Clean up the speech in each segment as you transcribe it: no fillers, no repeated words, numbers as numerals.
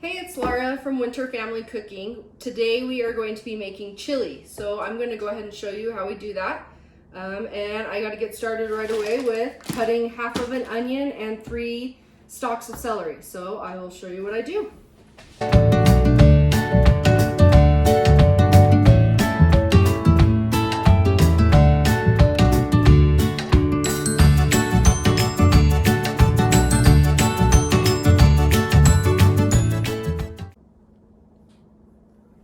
Hey, it's Laura from Winter Family Cooking. Today we are going to be making chili. So I'm going to go ahead and show you how we do that. And I got to get started right away with cutting half of an onion and 3 stalks of celery. So I will show you what I do.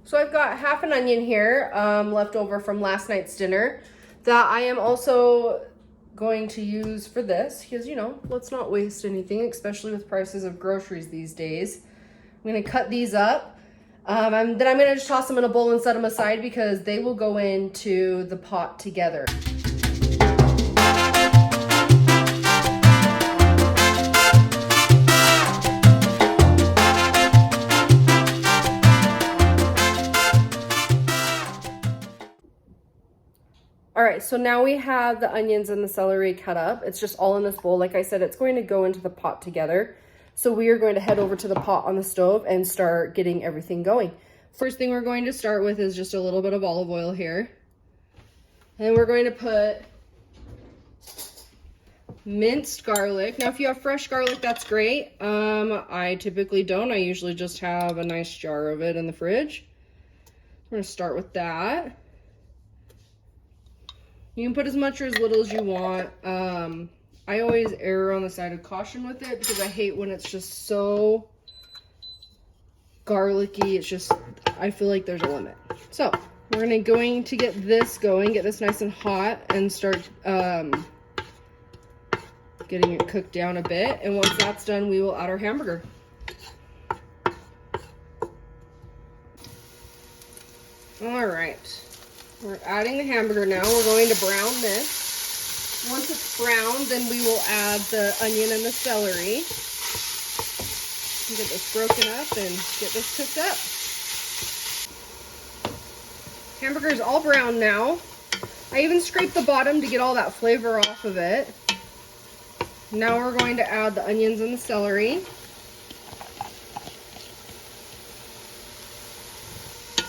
So I've got half an onion here, left over from last night's dinner, that I am also going to use for this, because, you know, let's not waste anything, especially with prices of groceries these days. I'm going to cut these up, and then I'm going to just toss them in a bowl and set them aside because they will go into the pot together. All right, so now we have the onions and the celery cut up. It's just all in this bowl. Like I said, it's going to go into the pot together. So we are going to head over to the pot on the stove and start getting everything going. First thing we're going to start with is just a little bit of olive oil here. And we're going to put minced garlic. Now, if you have fresh garlic, that's great. I typically don't. I usually just have a nice jar of it in the fridge. We're going to start with that. You can put as much or as little as you want. I always err on the side of caution with it because I hate when it's just so garlicky. It's just, I feel like there's a limit. So we're going to get this going, get this nice and hot, and start getting it cooked down a bit. And once that's done, we will add our hamburger. All right. We're adding the hamburger now. We're going to brown this. Once it's browned, then we will add the onion and the celery. Get this broken up and get this cooked up. Hamburger is all brown now. I even scraped the bottom to get all that flavor off of it. Now we're going to add the onions and the celery.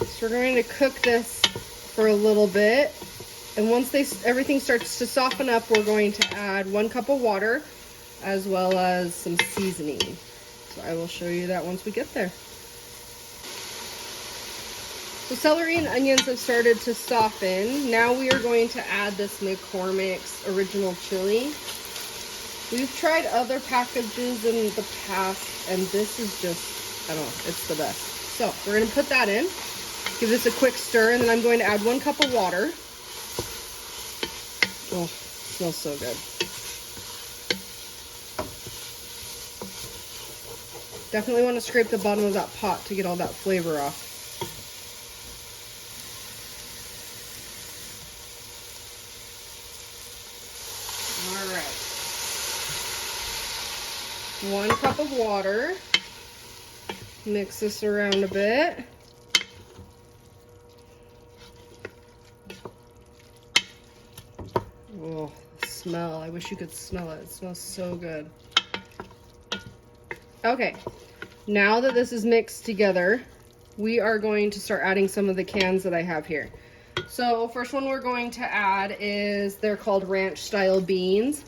So we're going to cook this for a little bit, and once everything starts to soften up, we're going to add 1 cup of water as well as some seasoning. So I will show you that once we get there. So celery and onions have started to soften. Now we are going to add this MCCORMICK'S original chili. We've tried other packages in the past, and this is just, I don't know, it's the best. So we're going to put that in. Give this a quick stir, and then I'm going to add 1 cup of water. Oh, it smells so good. Definitely want to scrape the bottom of that pot to get all that flavor off. All right. 1 cup of water. Mix this around a bit. Oh, the smell. I wish you could smell it. It smells so good. Okay, now that this is mixed together, we are going to start adding some of the cans that I have here. So first one we're going to add is, they're called ranch style beans.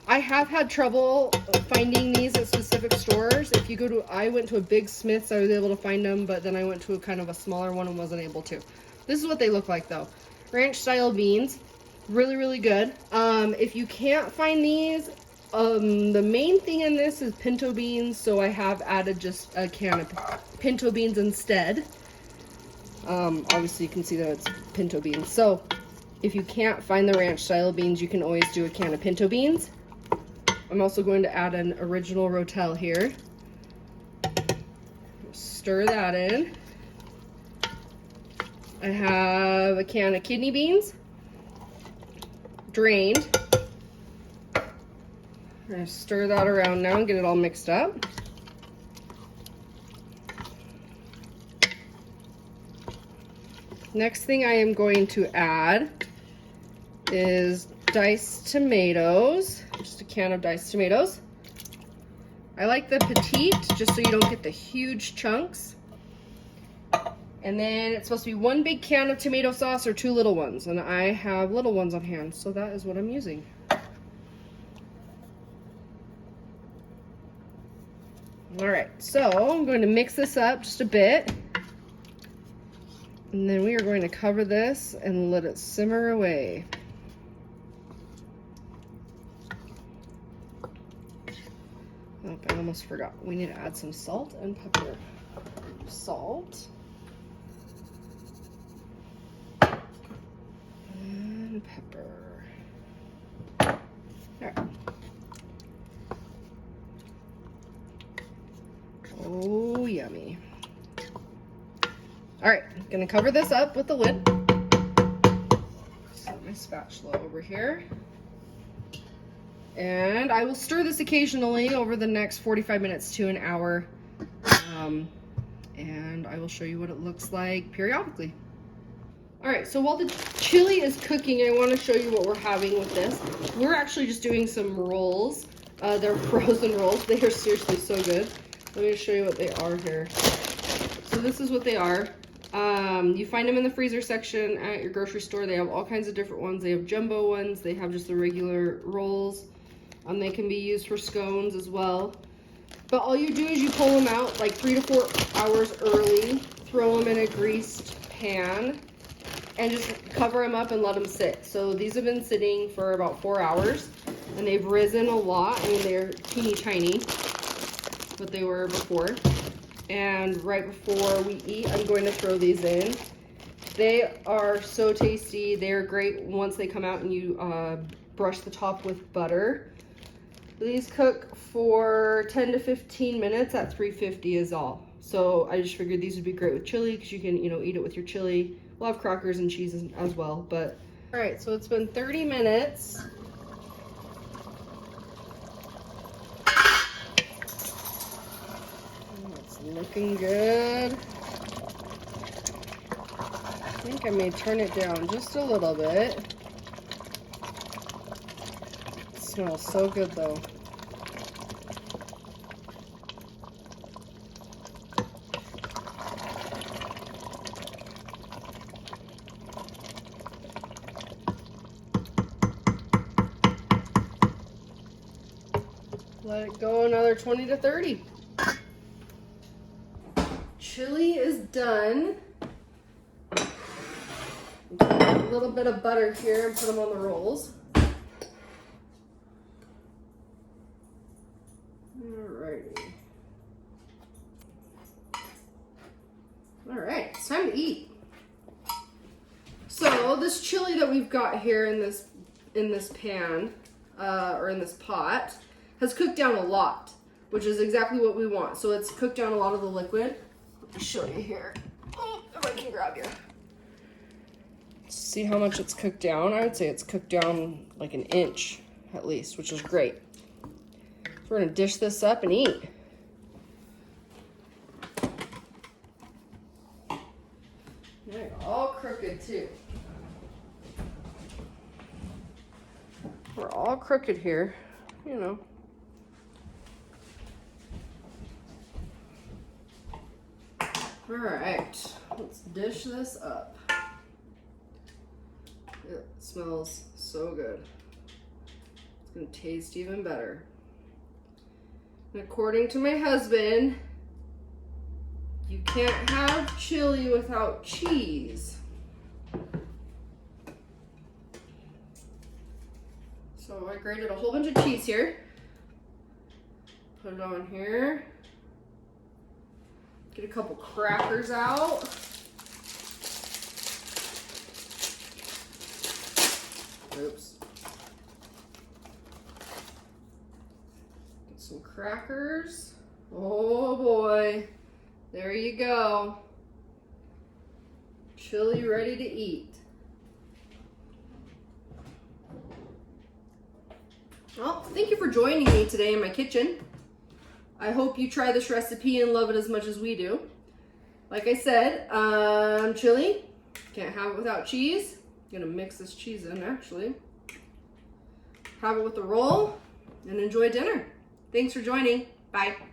I have had trouble finding these at specific stores. If you go to, I went to a big Smith's, I was able to find them, but then I went to a kind of a smaller one and wasn't able to. This is what they look like though. Ranch style beans. Really, really good. If you can't find these, the main thing in this is pinto beans, so I have added just a can of pinto beans instead. Obviously you can see that it's pinto beans. So if you can't find the ranch style beans, you can always do a can of pinto beans. I'm also going to add an original Rotel here. Stir that in. I have a can of kidney beans. Drained. I'm going to stir that around now and get it all mixed up. Next thing I am going to add is diced tomatoes. Just a can of diced tomatoes. I like the petite, just so you don't get the huge chunks. And then it's supposed to be 1 big can of tomato sauce or 2 little ones. And I have little ones on hand, so that is what I'm using. All right, so I'm going to mix this up just a bit. And then we are going to cover this and let it simmer away. Oh, I almost forgot. We need to add some salt and pepper. Salt. And pepper. All right. Oh, yummy. All right, gonna cover this up with the lid. Set my spatula over here. And I will stir this occasionally over the next 45 minutes to an hour. And I will show you what it looks like periodically. All right, so while the chili is cooking, I wanna show you what we're having with this. We're actually just doing some rolls. They're frozen rolls. They are seriously so good. Let me show you what they are here. So this is what they are. You find them in the freezer section at your grocery store. They have all kinds of different ones. They have jumbo ones. They have just the regular rolls. They can be used for scones as well. But all you do is you pull them out like 3 to 4 hours early, throw them in a greased pan, and just cover them up and let them sit. So these have been sitting for about 4 hours, and they've risen a lot. I mean, they're teeny tiny, what they were before. And right before we eat, I'm going to throw these in. They are so tasty. They're great once they come out and you brush the top with butter. These cook for 10 to 15 minutes at 350 is all. So I just figured these would be great with chili because you can, eat it with your chili. We'll have crackers and cheese as well. But all right, so it's been 30 minutes. Looking good. I think I may turn it down just a little bit. It smells so good though. Let it go another 20 to 30. Chili is done. A little bit of butter here and put them on the rolls. Alrighty. Alright, it's time to eat. So this chili that we've got here in this pan, or in this pot, has cooked down a lot, which is exactly what we want. So it's cooked down a lot of the liquid. Let me show you here. Oh, if I can grab you. See how much it's cooked down? I would say it's cooked down like an inch at least, which is great. So we're gonna dish this up and eat. They're all crooked too. We're all crooked here, All right, let's dish this up. It smells so good. It's gonna taste even better. And according to my husband, you can't have chili without cheese. So I grated a whole bunch of cheese here. Put it on here. Get a couple crackers out. Oops. Get some crackers. Oh boy. There you go. Chili ready to eat. Well, thank you for joining me today in my kitchen. I hope you try this recipe and love it as much as we do. Like I said, chili, can't have it without cheese. I'm gonna mix this cheese in actually. Have it with the roll and enjoy dinner. Thanks for joining. Bye.